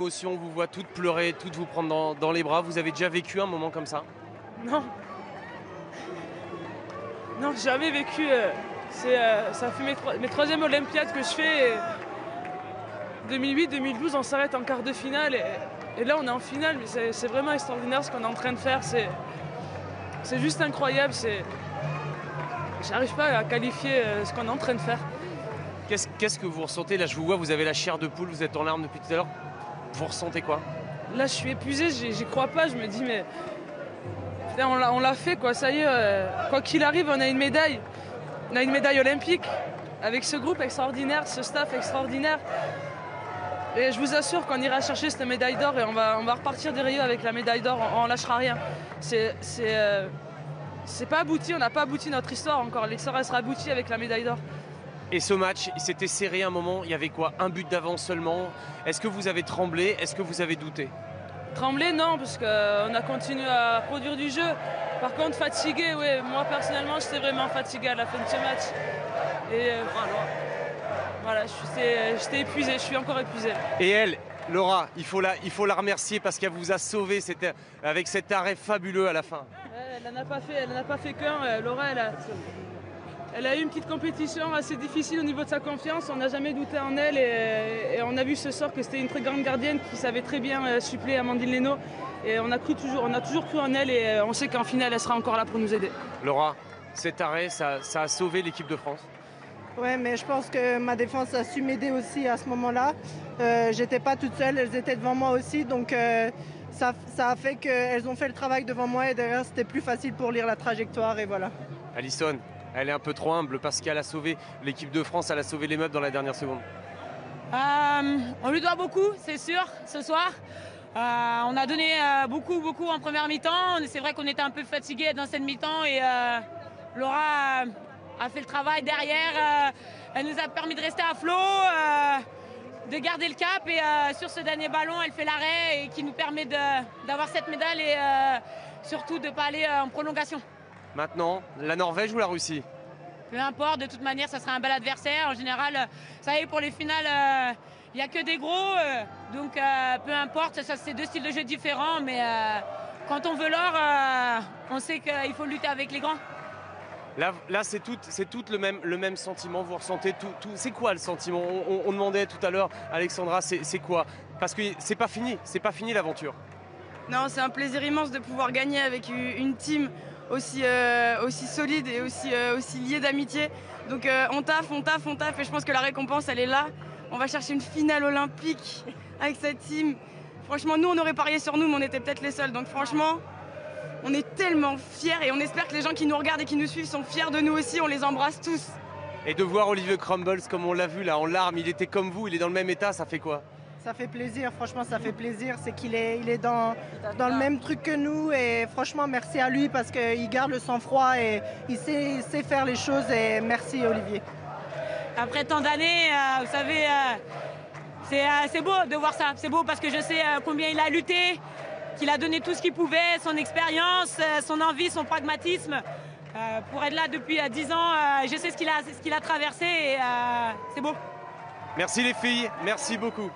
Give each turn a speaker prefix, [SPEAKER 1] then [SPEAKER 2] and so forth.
[SPEAKER 1] Émotion, on vous voit toutes pleurer, toutes vous prendre dans les bras. Vous avez déjà vécu un moment comme ça?
[SPEAKER 2] Non. Non, jamais vécu. Ça fait mes troisièmes Olympiades que je fais. 2008-2012, on s'arrête en quart de finale et là on est en finale. C'est vraiment extraordinaire ce qu'on est en train de faire. C'est juste incroyable. J'arrive pas à qualifier ce qu'on est en train de faire.
[SPEAKER 1] Qu'est-ce que vous ressentez? Là, je vous vois, vous avez la chair de poule, vous êtes en larmes depuis tout à l'heure. Vous ressentez quoi?
[SPEAKER 2] Là, je suis épuisé, j'y crois pas. Je me dis, mais putain, on l'a fait, quoi. Ça y est, quoi qu'il arrive, on a une médaille. On a une médaille olympique avec ce groupe extraordinaire, ce staff extraordinaire. Et je vous assure qu'on ira chercher cette médaille d'or et on va repartir des Rio avec la médaille d'or. On lâchera rien. C'est pas abouti, on n'a pas abouti notre histoire encore. L'histoire, elle sera aboutie avec la médaille d'or.
[SPEAKER 1] Et ce match, il s'était serré un moment, il y avait quoi? Un but d'avance seulement. Est-ce que vous avez tremblé? Est-ce que vous avez douté?
[SPEAKER 2] Tremblé, non, parce qu'on a continué à produire du jeu. Par contre, fatigué, oui. Moi, personnellement, j'étais vraiment fatigué à la fin de ce match. Et voilà, j'étais épuisé, je suis encore épuisé.
[SPEAKER 1] Et elle, Laura, il faut la remercier parce qu'elle vous a sauvé avec cet arrêt fabuleux à la fin.
[SPEAKER 2] Elle n'en a pas fait qu'un. Laura, elle a eu une petite compétition assez difficile au niveau de sa confiance. On n'a jamais douté en elle et on a vu ce soir que c'était une très grande gardienne qui savait très bien suppléer Amandine Leno. Et on a toujours cru en elle et on sait qu'en finale, elle sera encore là pour nous aider.
[SPEAKER 1] Laura, cet arrêt, ça a sauvé l'équipe de France?
[SPEAKER 3] Ouais, mais je pense que ma défense a su m'aider aussi à ce moment-là. J'étais pas toute seule, elles étaient devant moi aussi. Donc ça a fait qu'elles ont fait le travail devant moi et derrière, c'était plus facile pour lire la trajectoire et voilà.
[SPEAKER 1] Alisson, elle est un peu trop humble parce qu'elle a sauvé l'équipe de France, elle a sauvé les meubles dans la dernière seconde.
[SPEAKER 4] On lui doit beaucoup, c'est sûr, ce soir. On a donné beaucoup en première mi-temps. C'est vrai qu'on était un peu fatigués dans cette mi-temps et Laura a fait le travail derrière. Elle nous a permis de rester à flot, de garder le cap et sur ce dernier ballon, elle fait l'arrêt et qui nous permet d'avoir cette médaille et surtout de ne pas aller en prolongation.
[SPEAKER 1] Maintenant, la Norvège ou la Russie?
[SPEAKER 4] Peu importe, de toute manière, ça sera un bel adversaire. En général, ça y est, pour les finales, il n'y a que des gros. Donc, peu importe, ça, c'est deux styles de jeu différents. Mais quand on veut l'or, on sait qu'il faut lutter avec les grands.
[SPEAKER 1] Là c'est tout le même sentiment. Vous ressentez tout. C'est quoi le sentiment? On demandait tout à l'heure, Alexandra, c'est quoi? Parce que c'est pas fini l'aventure.
[SPEAKER 5] Non, c'est un plaisir immense de pouvoir gagner avec une team aussi solide et aussi liée d'amitié. Donc on taffe et je pense que la récompense elle est là. On va chercher une finale olympique avec cette team. Franchement, nous on aurait parié sur nous mais on était peut-être les seuls. Donc franchement, on est tellement fiers et on espère que les gens qui nous regardent et qui nous suivent sont fiers de nous aussi. On les embrasse tous.
[SPEAKER 1] Et de voir Olivier Crumbles comme on l'a vu là en larmes, il était comme vous, il est dans le même état, ça fait quoi?
[SPEAKER 3] Ça fait plaisir, franchement ça fait plaisir. C'est qu'il est dans le même truc que nous et franchement merci à lui parce qu'il garde le sang-froid et il sait faire les choses et merci Olivier.
[SPEAKER 4] Après tant d'années, vous savez, c'est beau de voir ça. C'est beau parce que je sais combien il a lutté, qu'il a donné tout ce qu'il pouvait, son expérience, son envie, son pragmatisme. Pour être là depuis 10 ans, je sais ce qu'il a traversé et c'est beau.
[SPEAKER 1] Merci les filles, merci beaucoup.